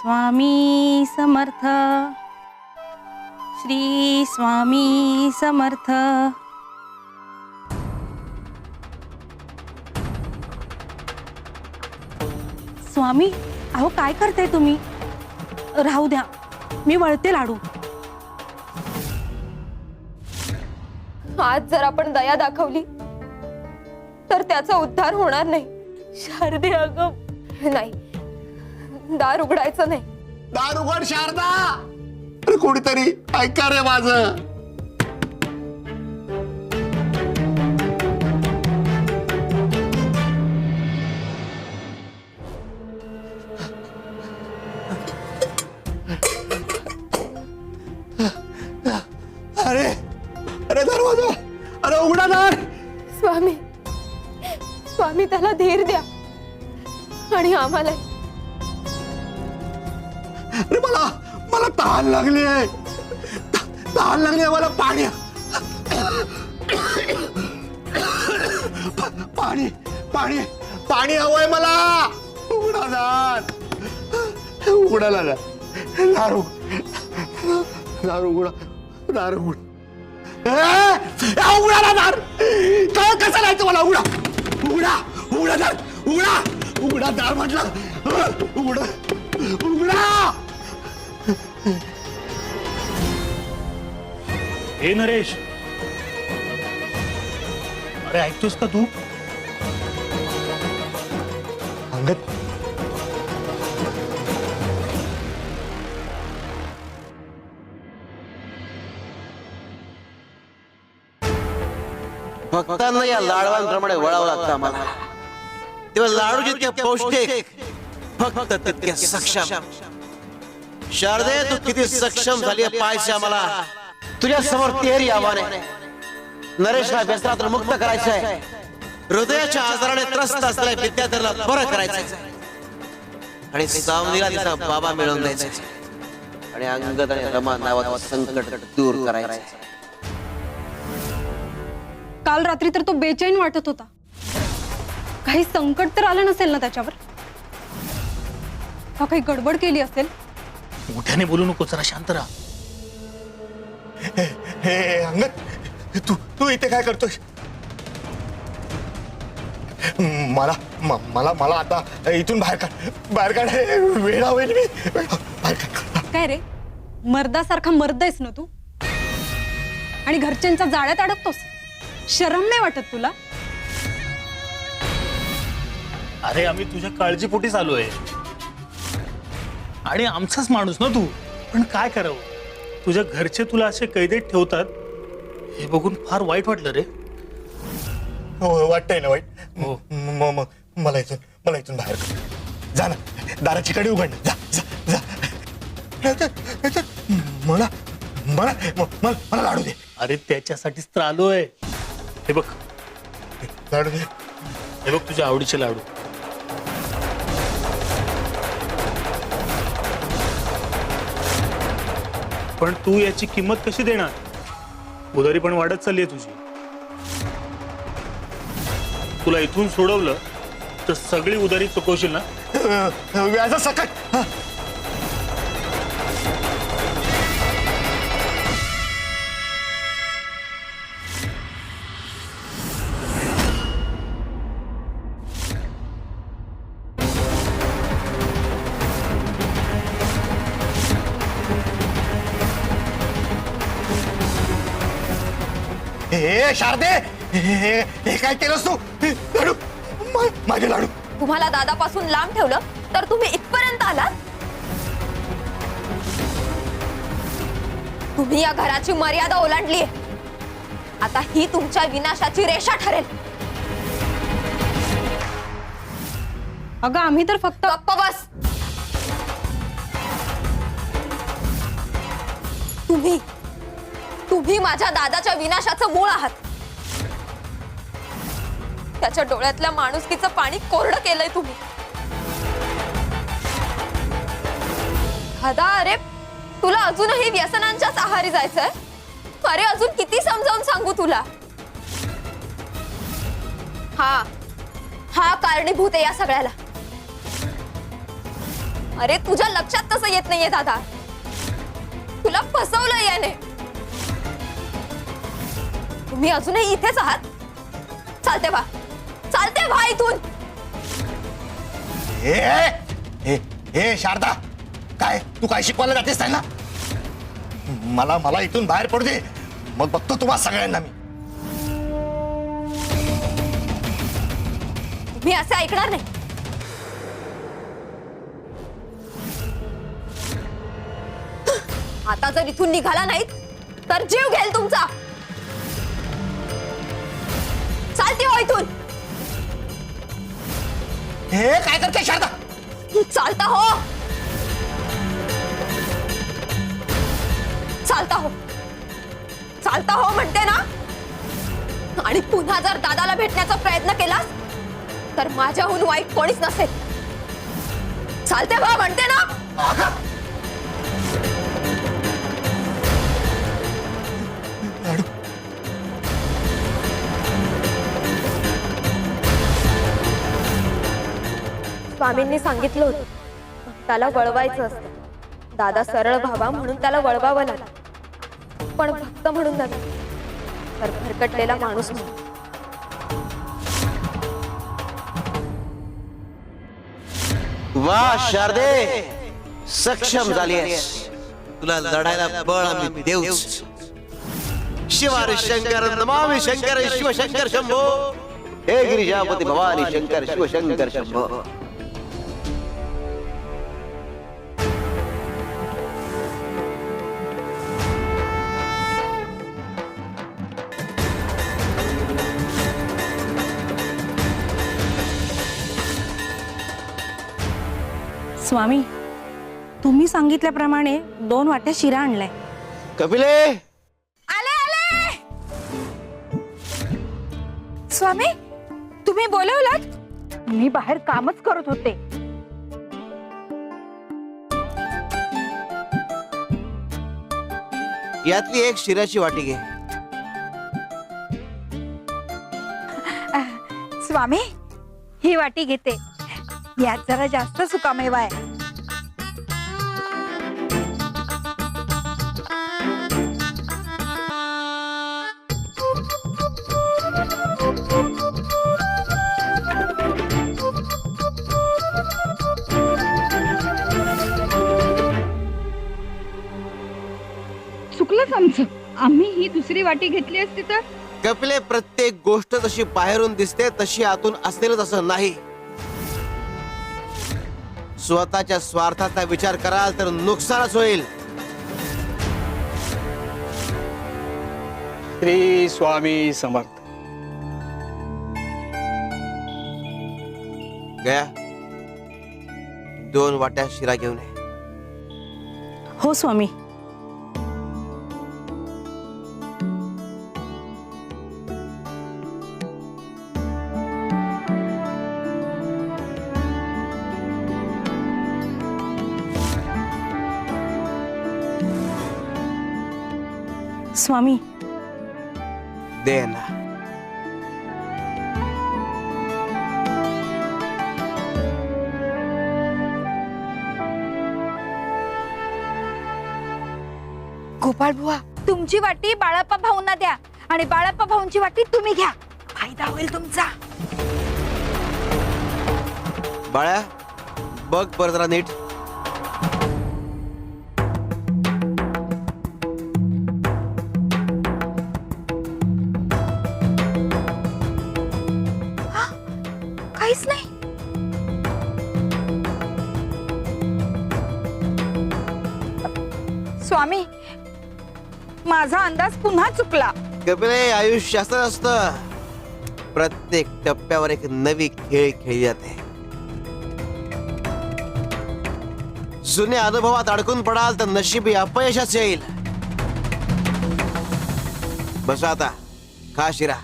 स्वामी समर्थ, श्री स्वामी समर्थ। स्वामी, अहो काय करताय तुम्ही? राहू द्या, मी वळते लाडू। आज जर आपण दया दाखवली तर त्याचा उद्धार होणार नाही। शारदे अगं नाही, दार उघडायचं नाही। दार उघड शारदा, अरे कोणीतरी ऐका रे माझं। अरे अरे दरवाजा, अरे उघडा दार। स्वामी, स्वामी त्याला धीर द्या आणि आम्हाला। अरे मला मला तहान लागली आहे, तहान लागली आहे मला। पाणी पाणी पाणी पाणी हवंय मला। उघडा दार, उघडा दार, दार उघडा, दार उघड, उघडा ना दार। काय कसं राहायचं मला? उघडा उघडा उघडा दार, उघडा उघडा दार म्हटलं, उघडा उघडा। हे नरेश, अरे ऐकतोस का तू? अंगद, भक्तांना या लाडवांप्रमाणे वळावं लागतं आम्हाला। तेव्हा लाडू जितके पौष्टिक, भक्त तितके सक्षम। शारदे, तू किती सक्षम झाली पाहायचे आम्हाला। तुझ्या समोर तेरी आव्हान आहे। नरेशला व्यसनातून मुक्त करायचं आहे, हृदयाच्या आजाराने त्रस्त असलेल्या विद्यार्थ्यांना बरं करायचं आणि सावनीला तिचा बाबा मिळवून द्यायचा आणि अंगद आणि रमा नावाचं संकट दूर करायचं। काल रात्री तर तो बेचैन वाटत होता। काही संकट तर आलं नसेल ना त्याच्यावर? का काही गडबड केली असेल? मोठ्याने बोलू नको, जरा शांत राहा। हे अंगद, तू तू इथे काय करतोय? मला मला मला आता इथून बाहेर काढ, बाहेर काढ। वेळा होईल, मी बाहेर काढ। काय रे, मर्दासारखा मर्द आहेस ना तू? आणि घरच्यांच्या जाळ्यात अडकतोस? शरम नाही वाटत तुला? अरे आम्ही तुझ्या काळजीपोटीच आलोय आणि आमचाच माणूस ना तू, पण काय करावं? तुझ्या घरचे तुला असे कैदेत ठेवतात हे बघून फार वाईट वाटलं रे। हो, वाटतंय ना वाईट? हो। मला इथून बाहेर काढ। जा ना, दाराची कडी उघड ना, जा जा जा। मला मला मला लाडू दे। अरे त्याच्यासाठीच तर आलोय। हे बघ, लाडू दे। हे बघ तुझ्या आवडीचे लाडू। पण तू याची किंमत कशी देणार? उधारी पण वाढत चालली आहे तुझी। तुला इथून सोडवलं तर सगळी उधारी चुकवशील ना? व्याजा सकट। हे शारदे, हे काय केलंस तू? लाडू, माझे लाडू। तुम्हाला दादापासून लांब ठेवलं तर तुम्ही इथपर्यंत आलात। तुम्ही या घराची मर्यादा ओलांडली। आता ही तुमच्या विनाशाची रेषा ठरेल। अगं आम्ही तर फक्त गप्प बस। तुम्ही माझ्या दादाच्या विनाशाचं मूळ आहात। त्याच्या डोळ्यातल्या माणुसकीचं पाणी कोरडं केलंय तुम्ही। दादा, अरे तुला अजूनही व्यसनांच्याच आहारी जायचंय? अरे अजून किती समजावून सांगू तुला? हा कारणीभूत आहे या सगळ्याला। अरे तुझ्या लक्षात कसं येत नाहीये दादा? तुला फसवलं याने. तुम्ही अजूनही इथेच आहात? चालते व्हा इथून. हे शारदा, काय तू काय शिकवायला जातेस त्यांना? मला इथून बाहेर पडू दे, मग बघतो तुम्हा सगळ्यांना मी. मी असं ऐकणार नाही. आता जर इथून निघाला नाहीत तर जीव घेईल तुमचा. चालते हो इथून. हे काय करते शारदा? चालता हो. चालता हो म्हणते ना. आणि पुन्हा जर दादाला भेटण्याचा प्रयत्न केलास तर माझ्याहून वाईट कोणीच नसेल. चालते व्हा म्हणते ना. लाडू, स्वामींनी सांगितलं होतं त्याला वळवायचं असतं. दादा सरळ व्हावा म्हणून त्याला वळवावं लागलं. पण भक्त म्हणून नव्हे तर भरकटलेला माणूस म्हणून. वा शारदे, सक्षम झालीस. तुला लढायला बळ आम्ही देऊच. शिवारी शंकर नमामि शंकर शिवशंकर शंभो. हे गिरिजापती भवानी शंकर शिवशंकर शंभो. स्वामी, तुम्ही सांगितल्याप्रमाणे 2 वाट्या शिरा आणलाय. कपिले, आले. स्वामी, तुम्ही बोलवलात? मी बाहेर कामच करत होते. यातली एक शिऱ्याची वाटी घे. स्वामी, ही वाटी घेते. यात जरा जास्त सुकामेवा आहे. चुकलंच आमचं. आम्ही ही दुसरी वाटी घेतली असती तर. कपिले, प्रत्येक गोष्ट जशी बाहेरून दिसते तशी आतून असेलच असं नाही. स्वतःच्या स्वार्थाचा विचार कराल तर नुकसानच होईल. श्री स्वामी समर्थ. गया, 2 वाट्या शिरा घेऊन ये. हो स्वामी. स्वामी, दे ना. गोपाळ बुवा, तुमची वाटी बाळाप्पा भाऊंना द्या आणि बाळाप्पा भाऊंची वाटी तुम्ही घ्या. फायदा होईल तुमचा. बाळा, बघ बरं जरा नीट. काहीच नाही. स्वामी, माझा अंदाज पुन्हा चुकला. कपिले, आयुष्य असं असतं. प्रत्येक टप्प्यावर एक नवी खेळ खेळली जाते. जुन्या अनुभवात अडकून पडाल तर नशिबी अपयशच येईल. बसा आता, खा शिरा.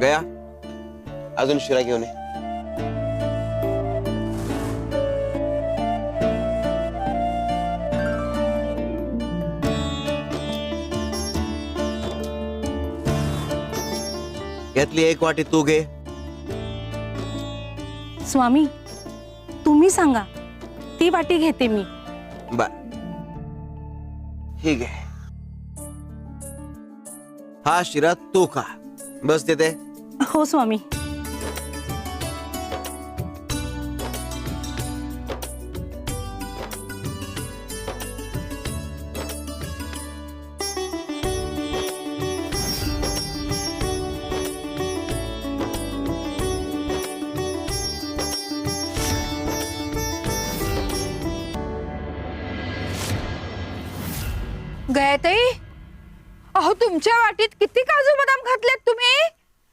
गया, अजून शिरा घेऊन ये. यातली एक वाटी तू घे. स्वामी तुम्ही सांगा, ती वाटी घेते मी. बर ठीक आहे. हा शिरा तू खा. बस देते. हो स्वामी. गयाताई, अहो तुमच्या वाटीत किती काजू बदाम घातलेत तुम्ही,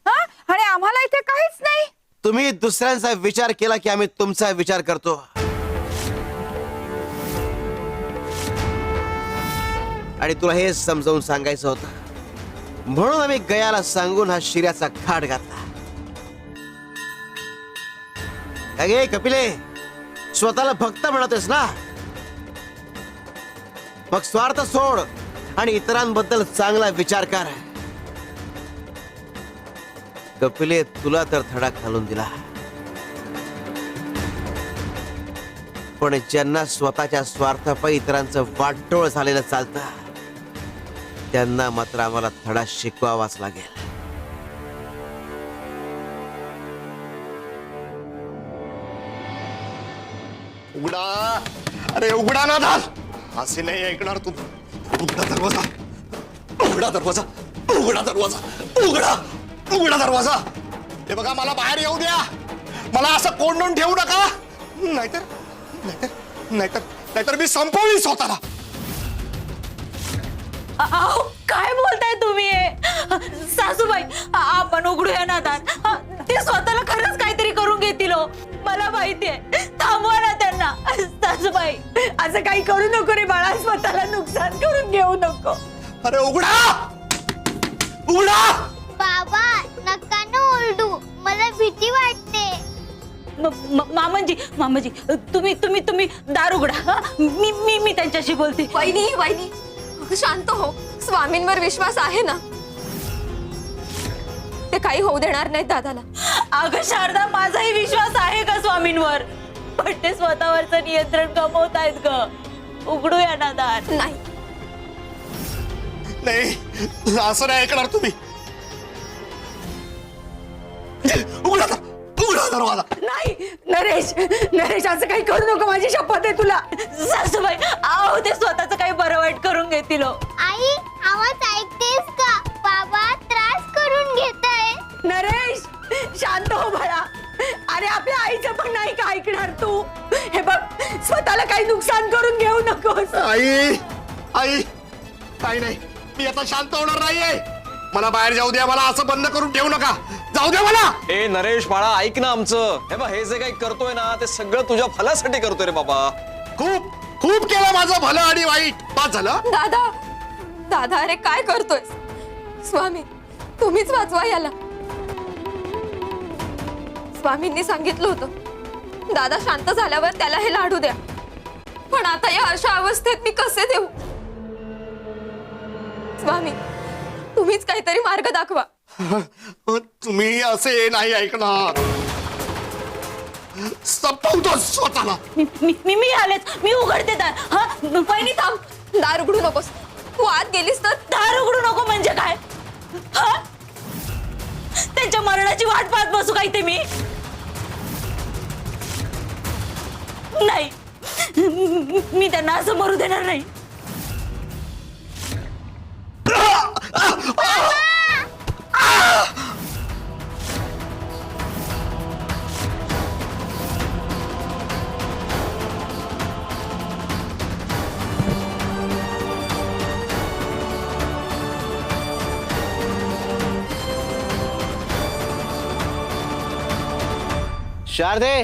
हा? आणि आम्हाला इथे काहीच नाही. तुम्ही दुसऱ्यांचा विचार केला की आम्ही तुमचा विचार करतो. आणि तुला हे समजावून सांगायचं होतं म्हणून आम्ही गयाला सांगून हा शिऱ्याचा घाट घातला. अगे कपिले, स्वतःला भक्त म्हणतोस ना, मग स्वार्थ सोड आणि इतरांबद्दल चांगला विचार कर. कपिले, तुला तर धडा घालून दिला, पण ज्यांना स्वतःच्या स्वार्थापायी इतरांचं वाटोळ झालेलं चालतं त्यांना मात्र आम्हाला धडा शिकवावाच लागेल. उघडा, अरे उघडा ना दार. असे नाही ऐकणार तू. उघडा दरवाजा, उघडा दरवाजा, उघडा दरवाजा, उघडा उघडा दरवाजा. हे बघा, मला बाहेर येऊ द्या. मला असं कोंडून ठेवू नका, नाहीतर नाहीतर नाहीतर नाहीतर मी संपवीन स्वतःला. अहो काय बोलताय तुम्ही? सासूबाई, आपण उघडूया ना दार. ते स्वतःला खरंच काहीतरी करून घेतील हो. मला माहितीये. थांबवा ना त्यांना. सासूबाई, असं काही करू नको रे बाळा. स्वतःला नुकसान करून घेऊ नको. अरे उघडा, उघडा. बाबा नका ना ओरडू, मला भीती वाटते. मामाजी, मामाजी, तुम्ही तुम्ही तुम्ही दार उघडा. मी मी मी त्यांच्याशी बोलते. वहिनी, वहिनी, अगं शांत हो. स्वामींवर विश्वास आहे ना? ते काही होऊ देणार नाहीत दादाला. अगं शारदा, माझाही विश्वास आहे का स्वामींवर, पण ते स्वतःवरचं नियंत्रण गमावत आहेत ग. उघडूया ना दार. नाही, नाही, असं नाही ऐकणार तुम्ही. उघडा, उघडा दरवाजा. नाही नरेश, नरेश, असं काही करू नको. माझी शपथ आहे तुला. सासूबाई, आहो ते स्वतःच काही बरं वाईट करून घेतील हो. आई आवाज ऐकतेस का? बाबा त्रास करून घेताय. नरेश, शांत हो बाळा. अरे आपल्या आईचं पण नाही का ऐकणार तू? हे बघ, स्वतःला काही नुकसान करून घेऊ नकोस. आई, आई, काही नाही. मी आता शांत होणार नाहीये. मला बाहेर जाऊ द्या. मला असं बंद करून ठेवू नका. जाऊ द्या मला. ए नरेश बाळा, ऐक ना आमचं. हे बा, हे जे काही करतोय ना ते सगळं तुझ्या फलासाठी करतोय रे बाबा. खूप खूप केलं माझं भलं आणि वाईट. पास झालं. दादा, दादा, अरे काय करतोय? स्वामी, तुम्हीच वाचवा याला. स्वामींनी सांगितलं होतं दादा शांत झाल्यावर त्याला हे लाडू द्या, पण आता या अशा अवस्थेत मी कसे देऊ? स्वामी, तुम्हीच काहीतरी मार्ग दाखवा. तुम्ही असे नाही ऐकणार. संपवतो स्वतःला. मी आलेच. मी उघडते दार. हा पहिली थांब. दार उघडू नकोस. तू आत गेलीस तर दार उघडू नको म्हणजे काय? हा? त्यांच्या मरणाची वाट पाहत बसू काय ते मी? नाही, मी त्यांना असं मरू देणार नाही. शारदे,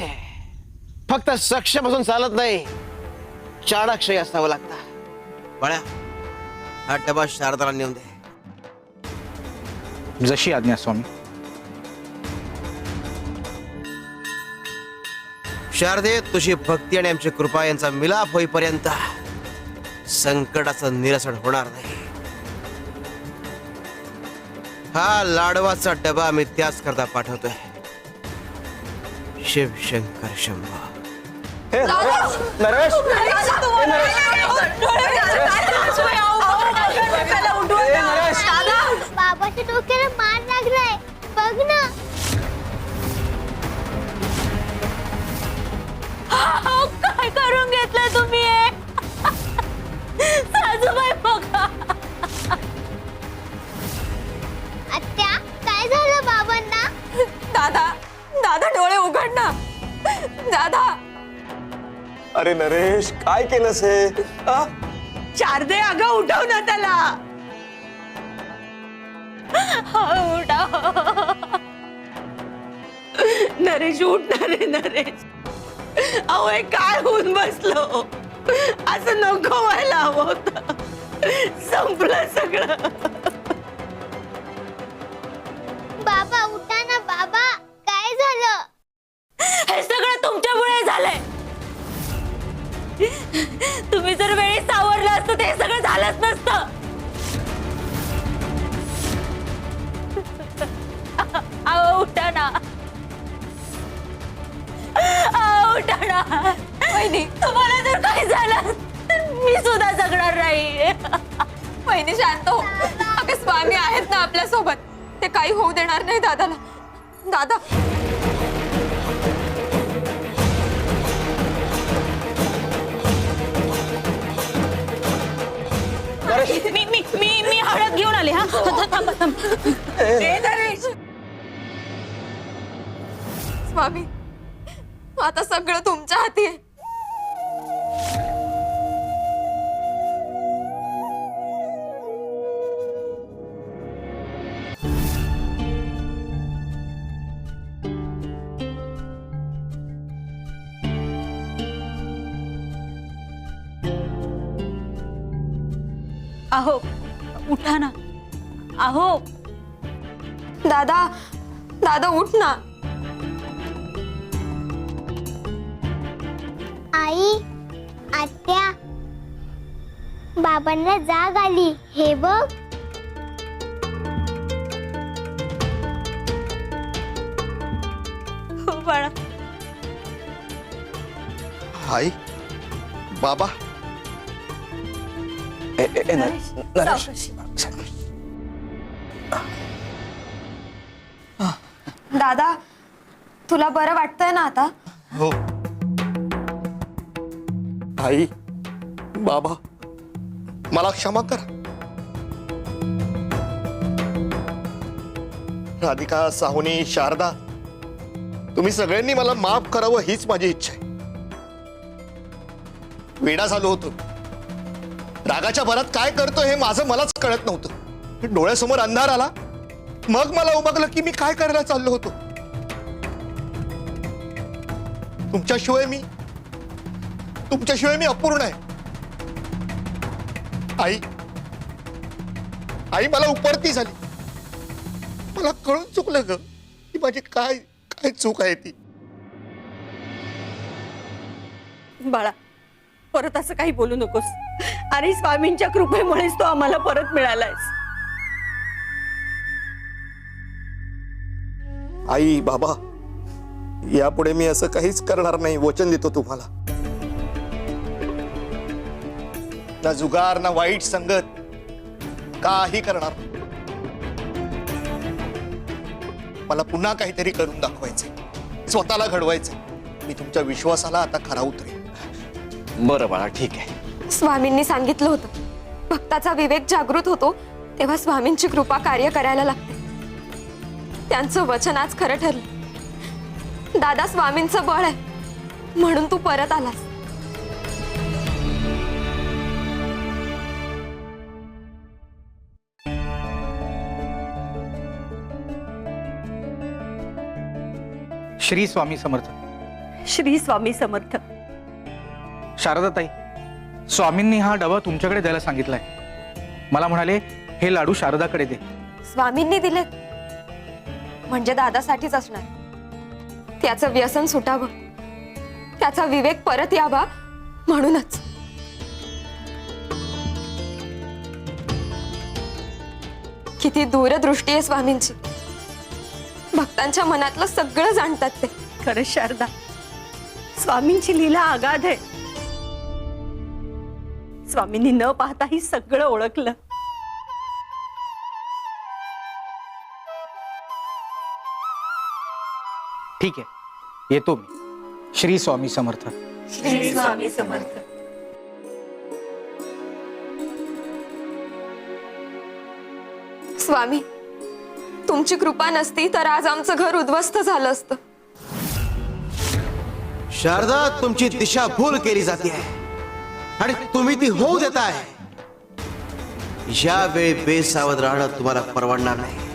फक्त सक्षम असून चालत नाही, चाणाक्षय असावं लागतं. बळ्या, हा डबा शारदाला नेऊन दे. जशी आज्ञा स्वामी. शारदे, तुझी भक्ती आणि आमची कृपा यांचा मिलाप होईपर्यंत संकटाचं निरसन होणार नाही. हा लाडवाचा डबा मी त्याच करता पाठवतोय. शिव शंकर शंभो. हे नरेश, बाबाच्या डोक्याला मार लागलाय बघ ना. काय करून घेतलं तुम्ही हे? सासूबाई बघा. आत्या काय झालं बाबांना? दादा दादा डोळे उघड ना. दादा अरे नरेश, काय केलंस हे? आ? शारदे अगं उठव ना त्याला. उठव. नरेश उठ ना रे नरेश. अहो हे काय होऊन बसलो. असं नको व्हायला हवं होतं. संपलं सगळं. बाबा उठा ना बाबा, काय झालं? हे सगळं तुमच्यामुळे झालंय. तुम्ही जर वेळी सावरलं असतं ते सगळं झालंच नसतं. अहो उठा ना. उठा ना. वहिनी तुम्हाला जर काही झालं तर मी सुद्धा जगणार नाही. वहिनी शांत हो. अगं स्वामी आहेत ना आपल्या सोबत. ते काही होऊ देणार नाही दादाला. दादा मी मी मी मी हळद घेऊन आले. हा थांबा थांबा. स्वामी आता सगळं तुमच्या हाती आहे. अहो उठा ना. अहो दादा दादा उठ ना. आई, आत्या, बाबांना जाग आली हे बघ. हो बाळा. आई, बाबा, नरेश, दादा तुला बरं वाटतंय ना आता? हो. आई, बाबा, मला क्षमा करा. राधिका, साहुनी, शारदा, तुम्ही सगळ्यांनी मला माफ करावं हीच माझी इच्छा आहे. वेडा झालो होतो. रागाच्या भरात काय करतो हे माझं मलाच कळत नव्हतं. डोळ्यासमोर अंधार आला, मग मला उमगलं की मी काय करायला चाललो होतो. तुमच्याशिवाय मी अपूर्ण आहे. आई, आई मला उपरती झाली. मला कळून चुकलं ग की माझी काय काय चूक आहे ती. बाळा परत असं काही बोलू नकोस. आणि स्वामींच्या कृपेमुळेच तो आम्हाला परत मिळालायस. आई, बाबा, यापुढे मी असं काहीच करणार नाही, वचन देतो तुम्हाला. ना जुगार, ना वाईट संगत, काही करणार नाही. मला पुन्हा काहीतरी करून दाखवायचंय, स्वतःला घडवायचंय. मी तुमच्या विश्वासाला आता खरा उतरेन. बरं बाळा, ठीक आहे. स्वामींनी सांगितलं होतं भक्ताचा विवेक जागृत होतो तेव्हा स्वामींची कृपा कार्य करायला लागते. त्यांचं वचन आज खरं ठरलं. दादा स्वामींचं बळ आहे म्हणून तू परत आलास. श्री स्वामी समर्थ. श्री स्वामी समर्थ. शारदाताई, स्वामींनी हा डबा तुमच्याकडे द्यायला सांगितलाय. मला म्हणाले हे लाडू शारदाकडे दे. स्वामींनी दिलेत म्हणजे दादासाठीच असणार. त्याचं व्यसन सुटावं त्याचा विवेक परत यावा म्हणूनच. किती दूरदृष्टी आहे स्वामींची. भक्तांच्या मनातलं सगळं जाणतात ते. खरंच शारदा, स्वामींची लीला अगाध आहे. स्वामींनी न पाहताही सगळं ओळखलं. ठीक आहे, येतो मी. श्री स्वामी समर्थ. श्री स्वामी समर्थ. स्वामी, तुमची कृपा नसती तर आज आमचं घर उद्ध्वस्त झालं असतं. शारदा, तुमची दिशाभूल केली जाते आणि तुम्ही ती होऊ देताय. यावेळी बेसावध राहणं तुम्हाला परवडणार नाही.